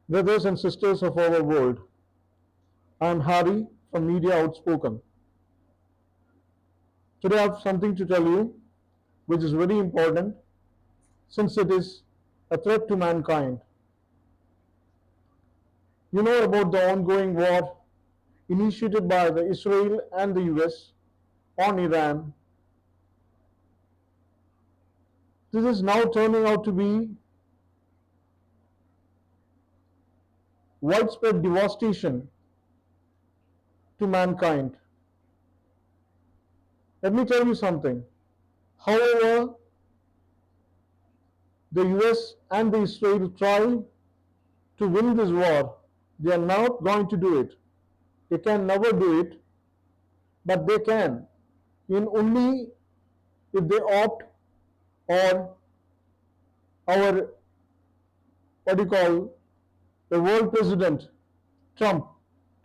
Brothers and sisters of our world, I am Harry from Media Outspoken. Today I have something to tell you which is very important since it is a threat to mankind. You know about the ongoing war initiated by the Israel and the US on Iran. This is now turning out to be widespread devastation to mankind. Let me tell you something. However, the US and the Israel try to win this war, they are not going to do it. They can never do it, but they can in only if they opt, or our what do you call the world president Trump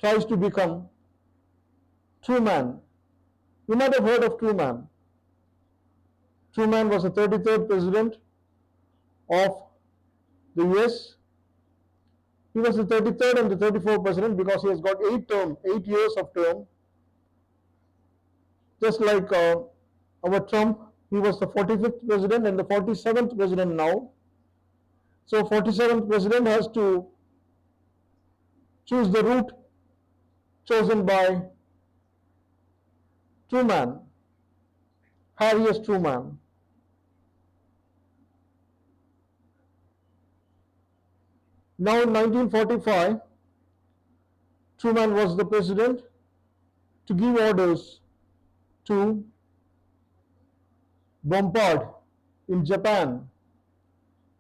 tries to become Truman. You might have heard of Truman. Truman was the 33rd president of the US. He was the 33rd and the 34th president because he has got 8 years of term. Just like our Trump, he was the 45th president and the 47th president now. So 47th president has to choose the route chosen by Truman, Harry S Truman. Now in 1945, Truman was the president to give orders to bombard in Japan,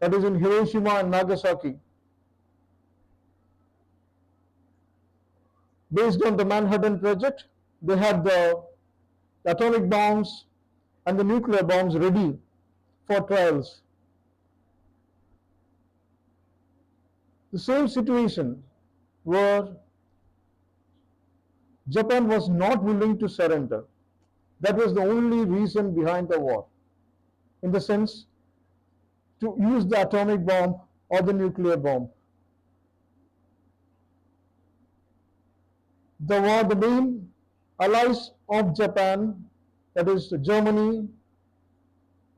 that is in Hiroshima and Nagasaki. Based on the Manhattan Project, they had the atomic bombs and the nuclear bombs ready for trials. The same situation where Japan was not willing to surrender. That was the only reason behind the war, in the sense to use the atomic bomb or the nuclear bomb. The main allies of Japan, that is Germany,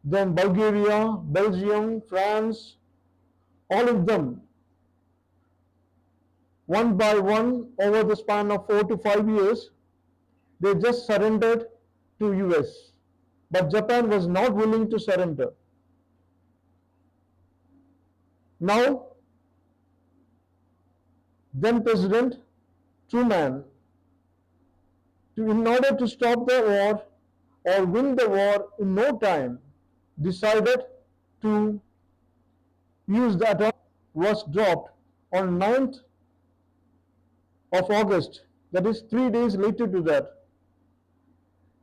then Bulgaria, Belgium, France, all of them, one by one, over the span of 4 to 5 years, they just surrendered to US. But Japan was not willing to surrender. Now, then President Truman, in order to stop the war or win the war in no time, decided to use the atomic was dropped on 9th of August, that is 3 days later to that,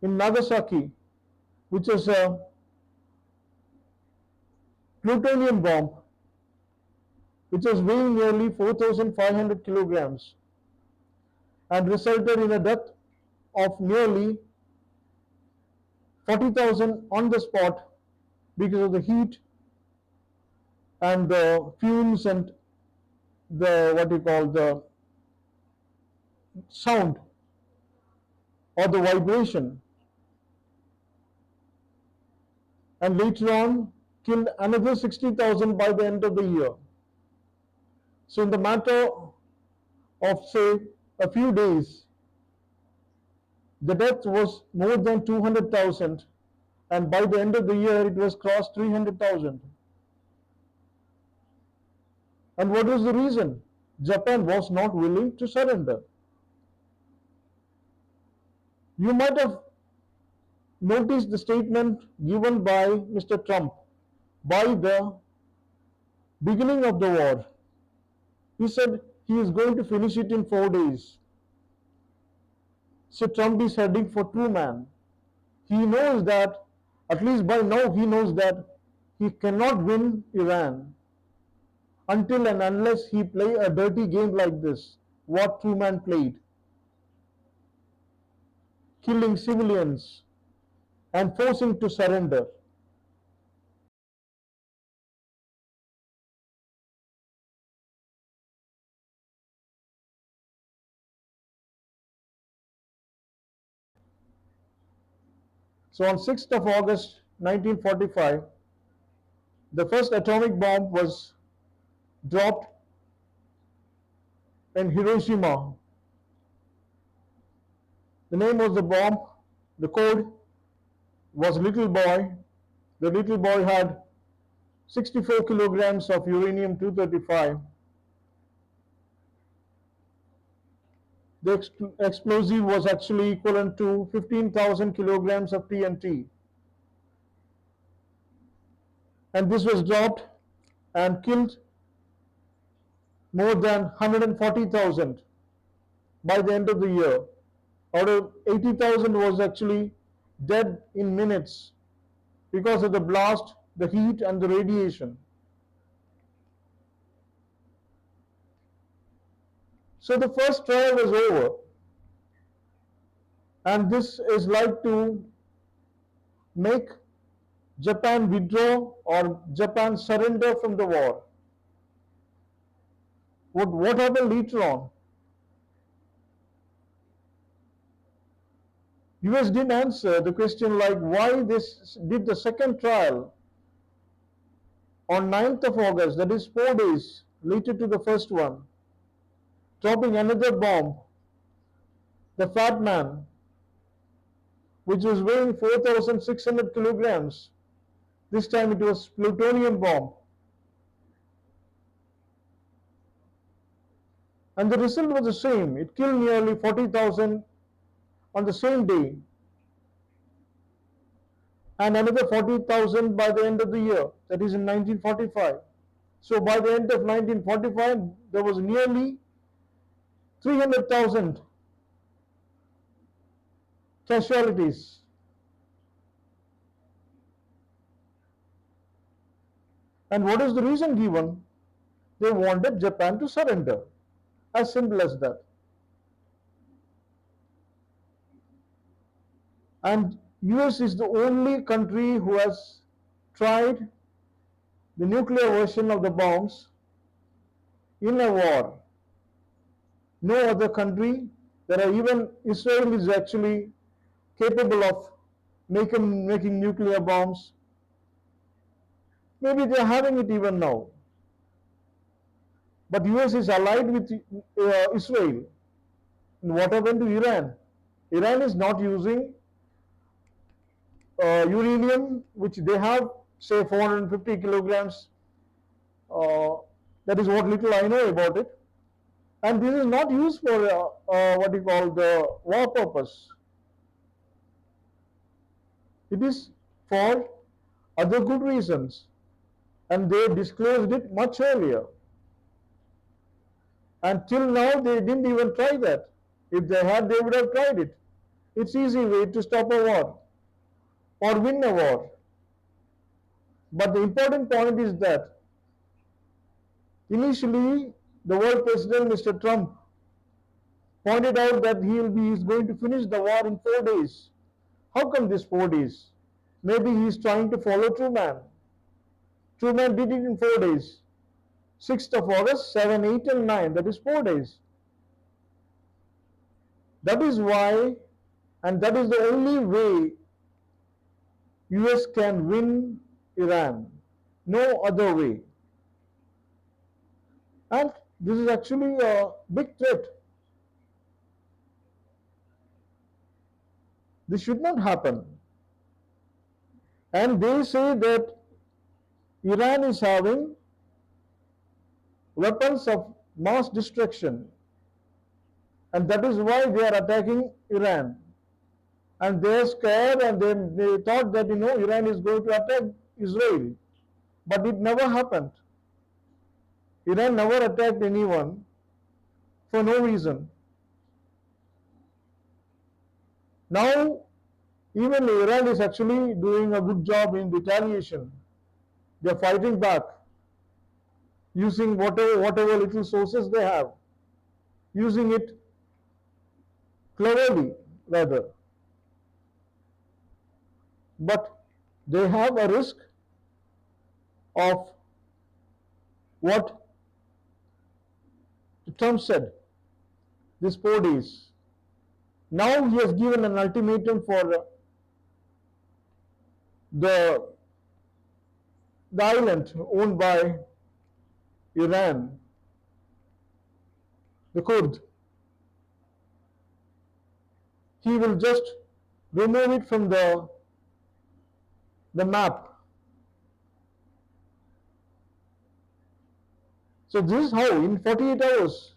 in Nagasaki, which is a plutonium bomb which was weighing nearly 4,500 kilograms and resulted in a death of nearly 40,000 on the spot because of the heat and the fumes and the what you call the sound or the vibration, and later on killed another 60,000 by the end of the year. So in the matter of say a few days, the death was more than 200,000, and by the end of the year it was crossed 300,000. And what was the reason? Japan was not willing to surrender. You might have noticed the statement given by Mr. Trump by the beginning of the war. He said he is going to finish it in 4 days. So Trump is heading for Truman. He knows that, at least by now, he knows that he cannot win Iran until and unless he play a dirty game like this, what Truman played, killing civilians and forcing to surrender. So on 6th of August 1945, the first atomic bomb was dropped in Hiroshima. The name of the bomb, the code was Little Boy. The little boy had 64 kilograms of uranium 235. The explosive was actually equivalent to 15,000 kilograms of TNT. And this was dropped and killed more than 140,000 by the end of the year. Out of 80,000 was actually dead in minutes because of the blast, the heat, and the radiation. So the first trial was over, and this is like to make Japan withdraw or Japan surrender from the war. What happened later on? US didn't answer the question like why this did the second trial on 9th of August, that is 4 days later to the first one, dropping another bomb, the Fat Man, which was weighing 4,600 kilograms. This time it was plutonium bomb. And the result was the same. It killed nearly 40,000 on the same day and another 40,000 by the end of the year, that is in 1945. So by the end of 1945, there was nearly 300,000 casualties. And what is the reason given? They wanted Japan to surrender. As simple as that. And US is the only country who has tried the nuclear version of the bombs in a war. No other country, there are even Israel is actually capable of making nuclear bombs. Maybe they are having it even now. But US is allied with Israel. And what happened to Iran? Iran is not using uranium, which they have, say 450 kilograms. Uh, that is what little I know about it. And this is not used for what you call the war purpose. It is for other good reasons. And they disclosed it much earlier. Until now, they didn't even try that. If they had, they would have tried it. It's easy way to stop a war or win a war. But the important point is that initially the world president, Mr. Trump, pointed out that is going to finish the war in 4 days. How come this 4 days? Maybe he is trying to follow Truman. Truman did it in 4 days. 6th of August, 7, 8 and 9, that is 4 days. That is why, and that is the only way US can win Iran. No other way. And this is actually a big threat. This should not happen. And they say that Iran is having weapons of mass destruction, and that is why they are attacking Iran. And they are scared, and they thought that Iran is going to attack Israel, but it never happened. Iran never attacked anyone for no reason. Now, even Iran is actually doing a good job in retaliation. They are fighting back using whatever little sources they have, using it cleverly rather. But they have a risk of what Trump said, these 4 days. Now he has given an ultimatum for the the island owned by Iran, the Kurd, he will just remove it from the map. So this is how in 48 hours.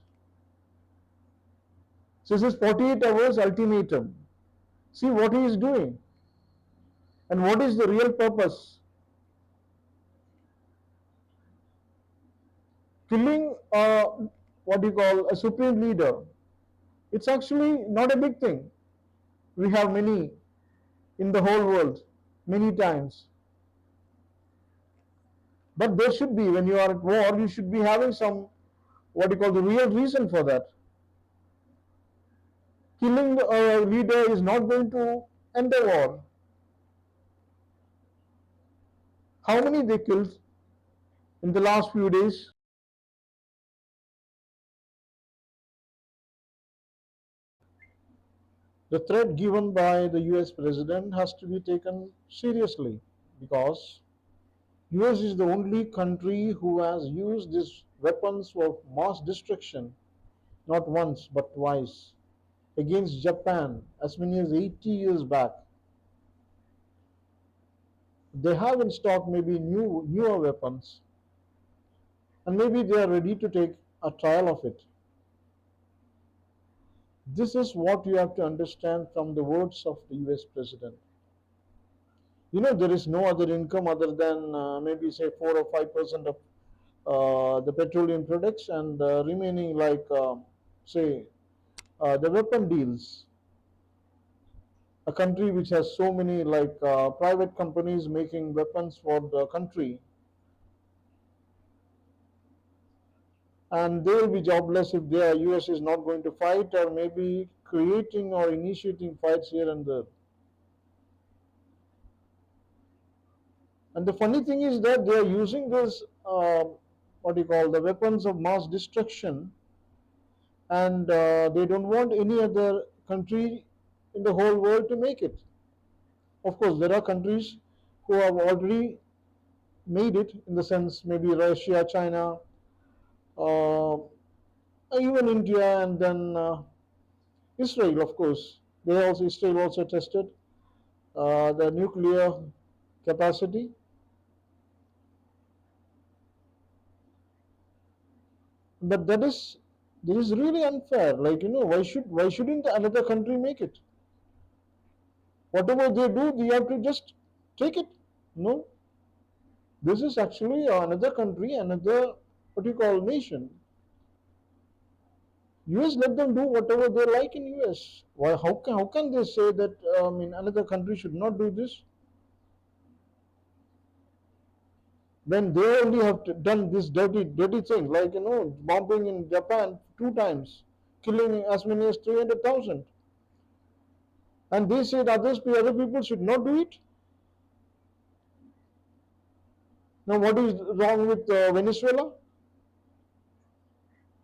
So this is 48 hours ultimatum. See what he is doing and what is the real purpose. Killing what you call a supreme leader. It's actually not a big thing. We have many in the whole world, many times. But there should be, when you are at war, you should be having some, what you call, the real reason for that. Killing a leader is not going to end the war. How many they killed in the last few days? The threat given by the US president has to be taken seriously because US is the only country who has used these weapons of mass destruction not once but twice against Japan as many as 80 years back. They have in stock maybe newer weapons and maybe they are ready to take a trial of it. This is what you have to understand from the words of the US president. You know, there is no other income other than maybe say 4 or 5% of the petroleum products and remaining like say the weapon deals. A country which has so many like private companies making weapons for the country, and they will be jobless if the US is not going to fight or maybe creating or initiating fights here and there. And the funny thing is that they are using this what do you call the weapons of mass destruction, and they don't want any other country in the whole world to make it. Of course, there are countries who have already made it in the sense maybe Russia, China, uh, even India, and then Israel. Of course, Israel also tested the nuclear capacity, but that is really unfair. Like why shouldn't another country make it? Whatever they do, they have to just take it. No, this is actually another country, another what you call nation. US let them do whatever they like in US. Why? How can they say that another country should not do this when they only have done this dirty thing like bombing in Japan 2 times, killing as many as 300,000, and they said other people should not do it. Now what is wrong with Venezuela?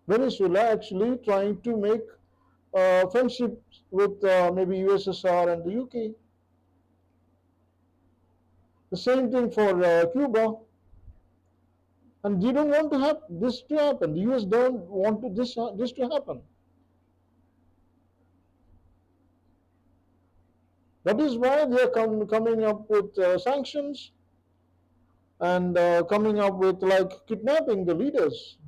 Venezuela actually trying to make friendships with maybe USSR and the UK. The same thing for Cuba, and they don't want to have this to happen. The US don't want this to happen. That is why they are coming up with sanctions and coming up with like kidnapping the leaders.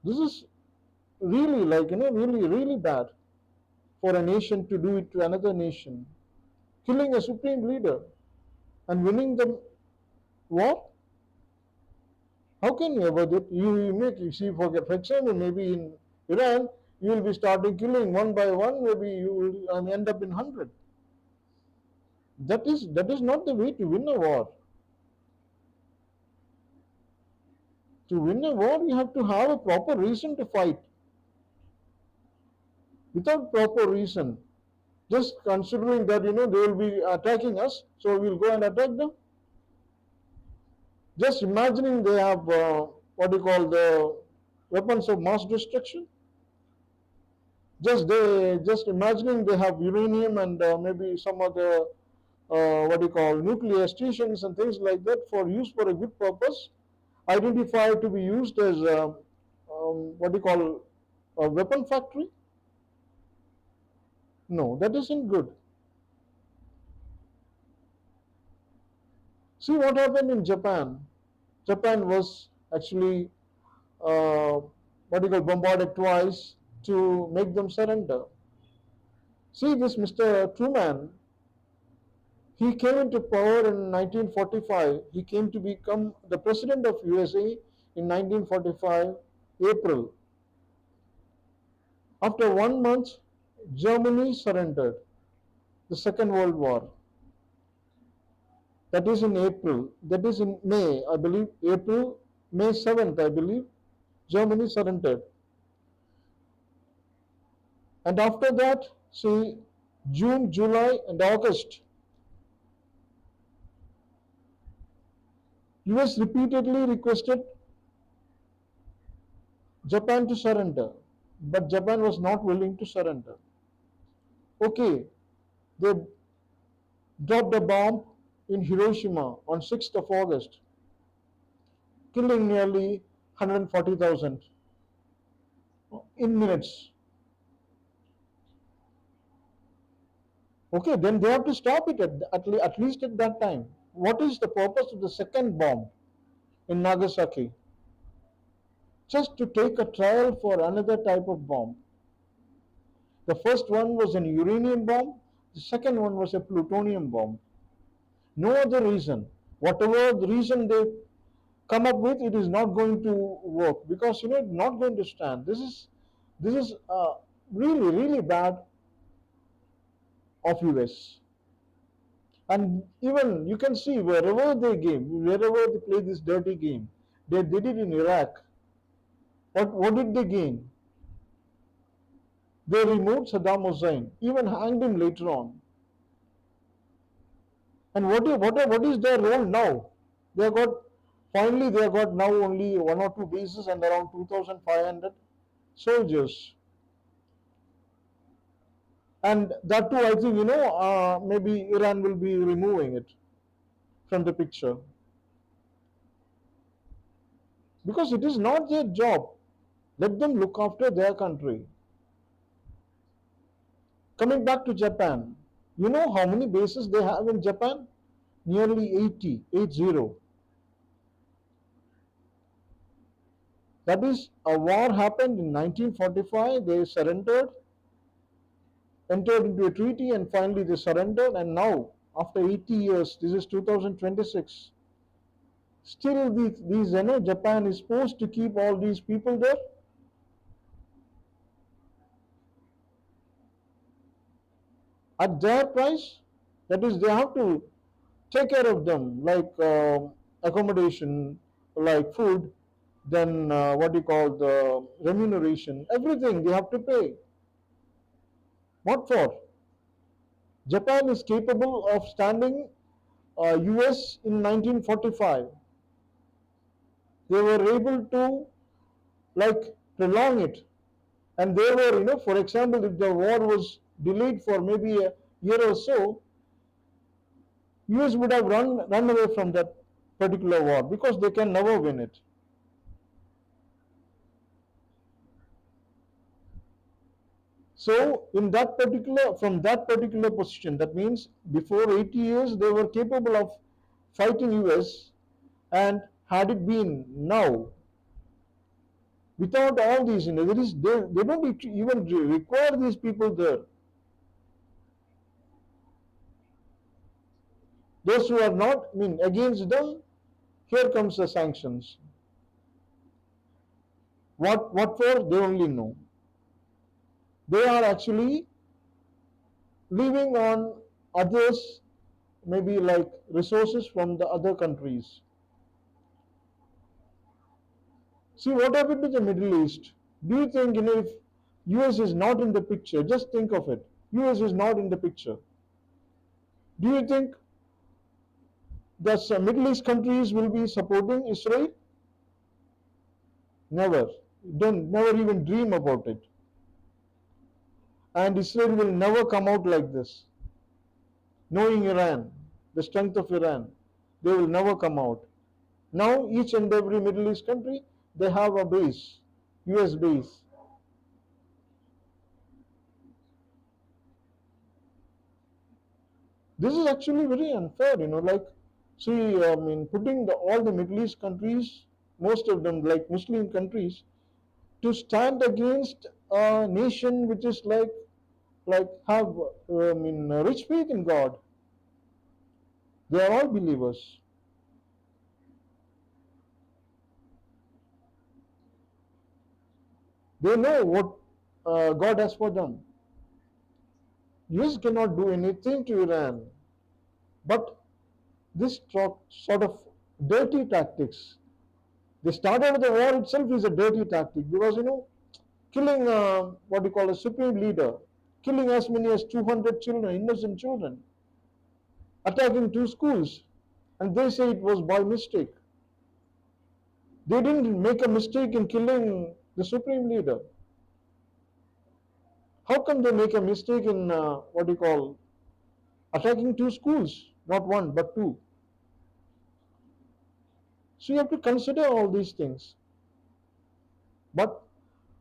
This is really like really bad for a nation to do it to another nation, killing a supreme leader and winning the war. How can you avoid it? You make you see for example maybe in Iran you will be starting killing one by one. Maybe you will end up in 100. That is not the way to win a war. To win a war, you have to have a proper reason to fight. Without proper reason, just considering that they will be attacking us, so we'll go and attack them. Just imagining they have what do you call the weapons of mass destruction. Just imagining they have uranium and maybe some other what do you call nuclear stations and things like that for use for a good purpose, identified to be used as what do you call a weapon factory. No, that isn't good. See what happened in Japan. Japan was actually what do you call bombarded twice to make them surrender. See this Mr. Truman, he came into power in 1945. He came to become the president of USA in 1945 April. After 1 month, Germany surrendered the Second World War. That is in April. That is in May, I believe. April, May 7th, I believe. Germany surrendered. And after that, see, June, July, and August, US repeatedly requested Japan to surrender, but Japan was not willing to surrender. Okay, they dropped a bomb in Hiroshima on 6th of August, killing nearly 140,000 in minutes. Okay, then they have to stop it at least at that time. What is the purpose of the second bomb in Nagasaki? Just to take a trial for another type of bomb. The first one was an uranium bomb, the second one was a plutonium bomb. No other reason. Whatever the reason they come up with, it is not going to work because it's not going to stand. This is really really bad of US. And even you can see wherever they play this dirty game, they did it in Iraq. What did they gain? They removed Saddam Hussein, even hanged him later on. And what is their role now? They have got finally they have got now only one or two bases and around 2,500 soldiers. And that too, I think maybe Iran will be removing it from the picture because it is not their job. Let them look after their country. Coming back to Japan, you know how many bases they have in Japan? Nearly 80, 80. That is, a war happened in 1945, they surrendered, entered into a treaty, and finally they surrendered. And now, after 80 years, this is 2026, still Japan is supposed to keep all these people there at their price. That is, they have to take care of them, like accommodation, like food, then what do you call the remuneration, everything they have to pay. What for? Japan is capable of standing US in 1945. They were able to like prolong it, and they were, for example, if the war was delayed for maybe a year or so, US would have run away from that particular war because they can never win it. So from that particular position, that means before 80 years they were capable of fighting US, and had it been now, without all these, they don't even require these people there. Those who are not, against them, here comes the sanctions. What for? They only know. They are actually living on others, maybe like resources from the other countries. See what happened to the Middle East. Do you think, if US is not in the picture, just think of it. US is not in the picture. Do you think the Middle East countries will be supporting Israel? Never. Don't never even dream about it. and Israel will never come out like this. Knowing Iran, the strength of Iran, they will never come out. Now each and every Middle East country, they have a base, US base. This is actually very unfair, like, see, I mean, putting all the Middle East countries, most of them like Muslim countries, to stand against a nation which is like have I mean rich faith in God. They are all believers. They know what God has for them. US cannot do anything to Iran, but this sort of dirty tactics. The start of the war itself is a dirty tactic because killing what you call a supreme leader, killing as many as 200 children, innocent children, attacking two schools, and they say it was by mistake. They didn't make a mistake in killing the supreme leader. How come they make a mistake in what you call attacking two schools, not one but two? So you have to consider all these things. But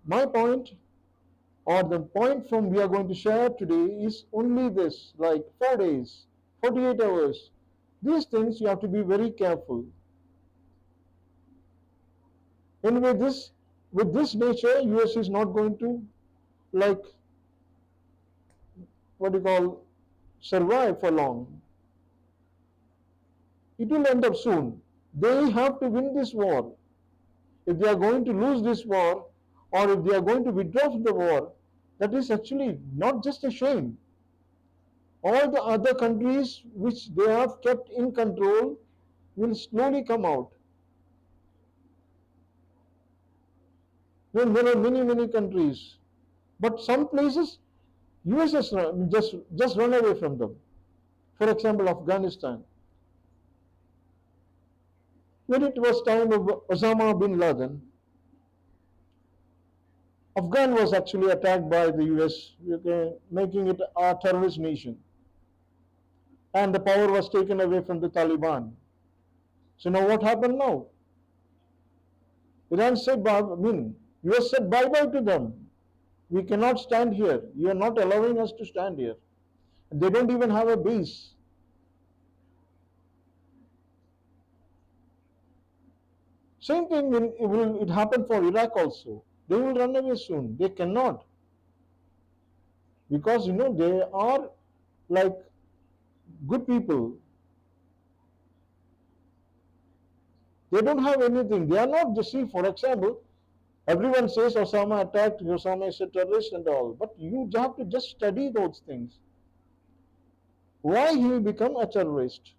my point, or the point from we are going to share today, is only this: like 4 days, 48 hours. These things you have to be very careful. Anyway, this with this nature, US is not going to like what you call survive for long. It will end up soon. They have to win this war. If they are going to lose this war, or if they are going to withdraw from the war, that is actually not just a shame. All the other countries which they have kept in control will slowly come out. Then there are many, many countries. But some places, US has just run away from them. For example, Afghanistan. When it was time of Osama bin Laden, Afghan was actually attacked by the US, okay, making it a terrorist nation. And the power was taken away from the Taliban. So now what happened now? Iran said, I mean, US said bye bye to them. We cannot stand here. You are not allowing us to stand here. They don't even have a base. Same thing will it happen for Iraq also. They will run away soon. They cannot because they are like good people. They don't have anything. They are not just see. For example, everyone says Osama attacked. Osama is a terrorist and all, but you have to just study those things. Why he become a terrorist?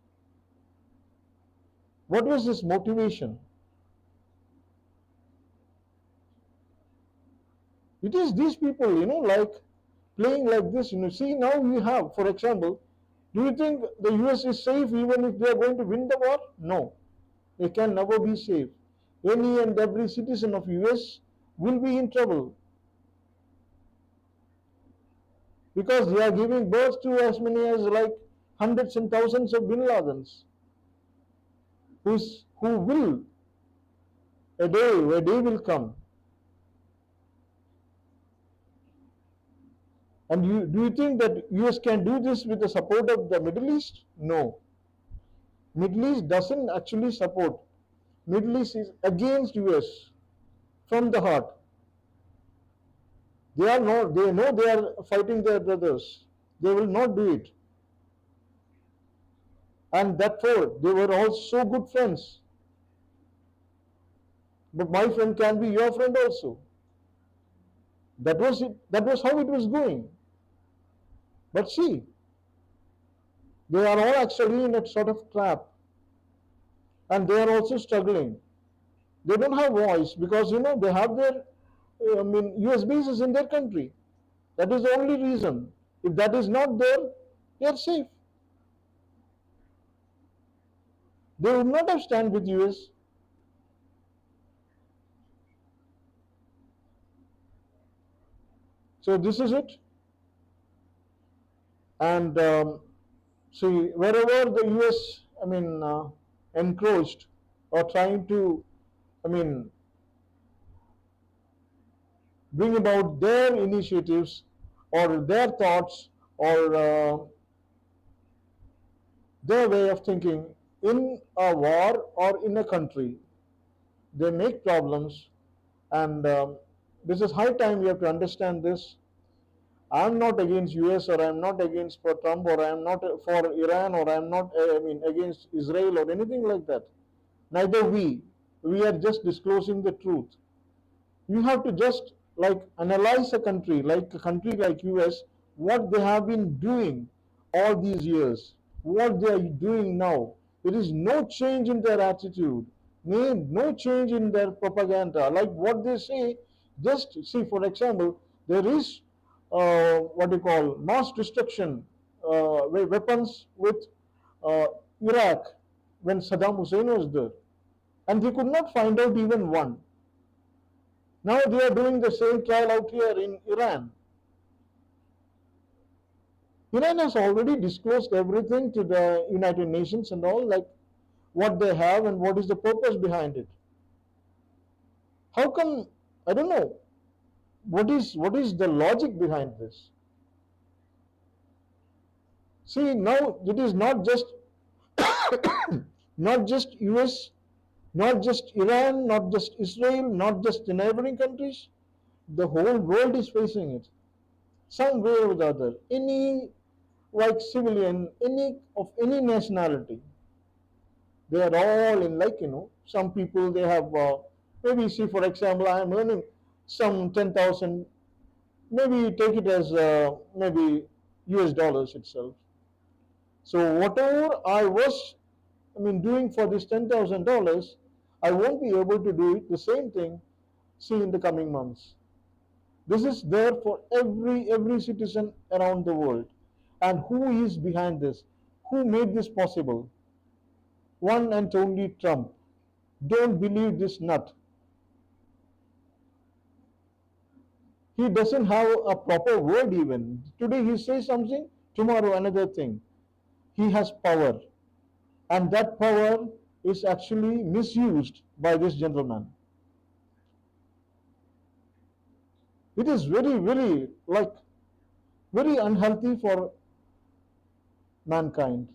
What was his motivation? It is these people, like playing like this. See, now we have, for example, do you think the US is safe even if they are going to win the war? No, they can never be safe. Any and every citizen of US will be in trouble because they are giving birth to as many as like hundreds and thousands of bin Ladens who will a day will come. And do you think that US can do this with the support of the Middle East? No. Middle East doesn't actually support. Middle East is against US from the heart. They are not. They know they are fighting their brothers. They will not do it. And therefore, they were all so good friends. But my friend can be your friend also. That was it. That was how it was going. But see, they are all actually in a sort of trap, and they are also struggling. They don't have voice because they have their, I mean, US bases in their country. That is the only reason. If that is not there, they are safe. They would not have stand with US. So this is it. And see, wherever the US, encroached or trying to, I mean, bring about their initiatives or their thoughts or their way of thinking in a war or in a country, they make problems. And this is high time we have to understand this. I'm not against US, or I'm not against for Trump, or I'm not for Iran, or I'm not against Israel or anything like that. Neither we are just disclosing the truth. You have to just like analyze a country like US, what they have been doing all these years, what they are doing now. There is no change in their attitude, no change in their propaganda. Like what they say, just see, for example, there is what you call mass destruction weapons with uh, Iraq when Saddam Hussein was there, and they could not find out even one. Now they are doing the same trial out here in Iran. Iran has already disclosed everything to the United Nations and all, like what they have and what is the purpose behind it. How come, I don't know, what is the logic behind this? See, now it is not just US, not just Iran, not just Israel, not just the neighboring countries. The whole world is facing it, some way or the other. Any like civilian, any of any nationality, they are all in, like, some people they have maybe, see, for example, I am earning some 10,000, maybe take it as maybe US dollars itself. So whatever I was, doing for this $10,000, I won't be able to do it the same thing, see, in the coming months. This is there for every citizen around the world. And who is behind this? Who made this possible? One and only Trump. Don't believe this nut. He doesn't have a proper word even. Today he says something, tomorrow another thing. He has power, and that power is actually misused by this gentleman. It is very, very, like, very unhealthy for mankind.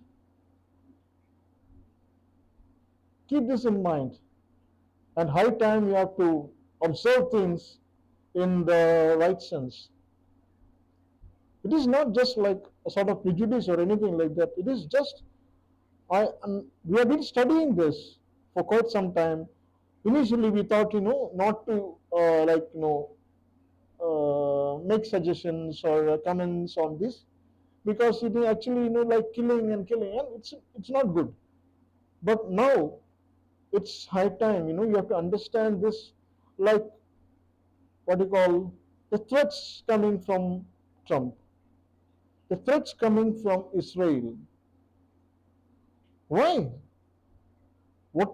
Keep this in mind, and high time you have to observe things in the right sense. It is not just like a sort of prejudice or anything like that. It is just we have been studying this for quite some time. Initially, we thought, not to make suggestions or comments on this, because it is actually, like killing and killing, and it's not good. But now it's high time. You have to understand this, like what you call the threats coming from Trump, the threats coming from Israel. Why? What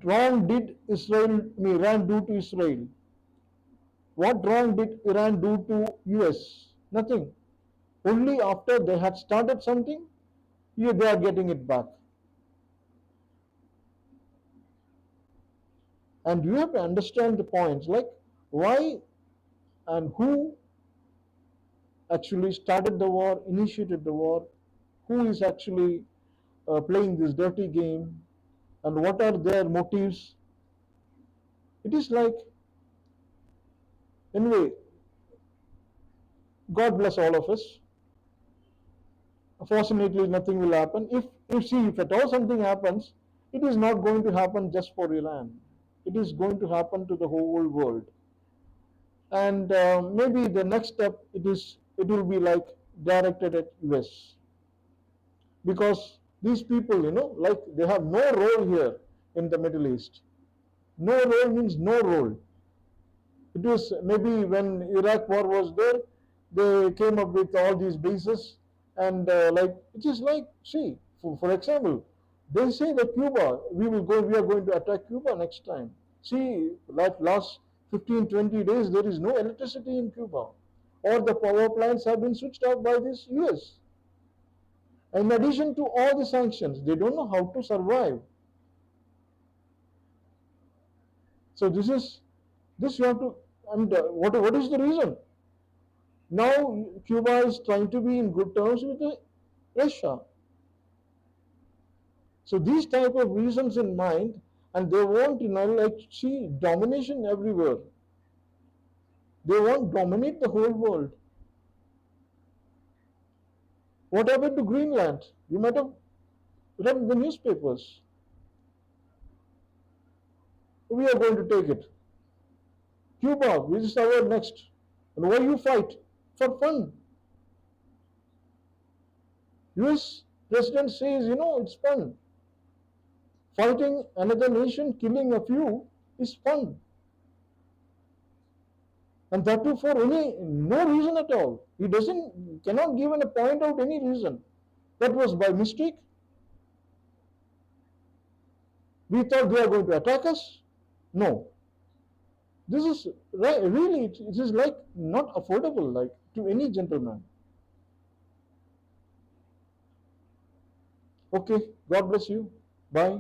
wrong did Iran do to Israel? What wrong did Iran do to US? Nothing. Only after they had started something, they are getting it back. And you have to understand the points, like why and who actually started the war, initiated the war, who is actually playing this dirty game, and what are their motives. It is like, anyway, God bless all of us. Fortunately, nothing will happen. If at all something happens, it is not going to happen just for Iran. It is going to happen to the whole world. And maybe the next step, it will be like directed at US, because these people, like, they have no role here in the Middle East. No role means no role. It was maybe when Iraq war was there, they came up with all these bases, and like, it is like, see, for example, they say that Cuba, we are going to attack Cuba next time. See, like last 15, 20 days, there is no electricity in Cuba, or the power plants have been switched off by this US. In addition to all the sanctions, they don't know how to survive. So this you have to. And what is the reason? Now Cuba is trying to be in good terms with Russia. So these type of reasons in mind, and they want, like, see domination everywhere. They want to dominate the whole world. What happened to Greenland? You might have read the newspapers. We are going to take it. Cuba, which is our next. And why you fight? For fun. US president says, it's fun. Fighting another nation, killing a few is fun. And that too for no reason at all. He cannot give a point out any reason. That was by mistake. We thought they are going to attack us. No. This is really, it is like not affordable, like to any gentleman. Okay, God bless you. Bye.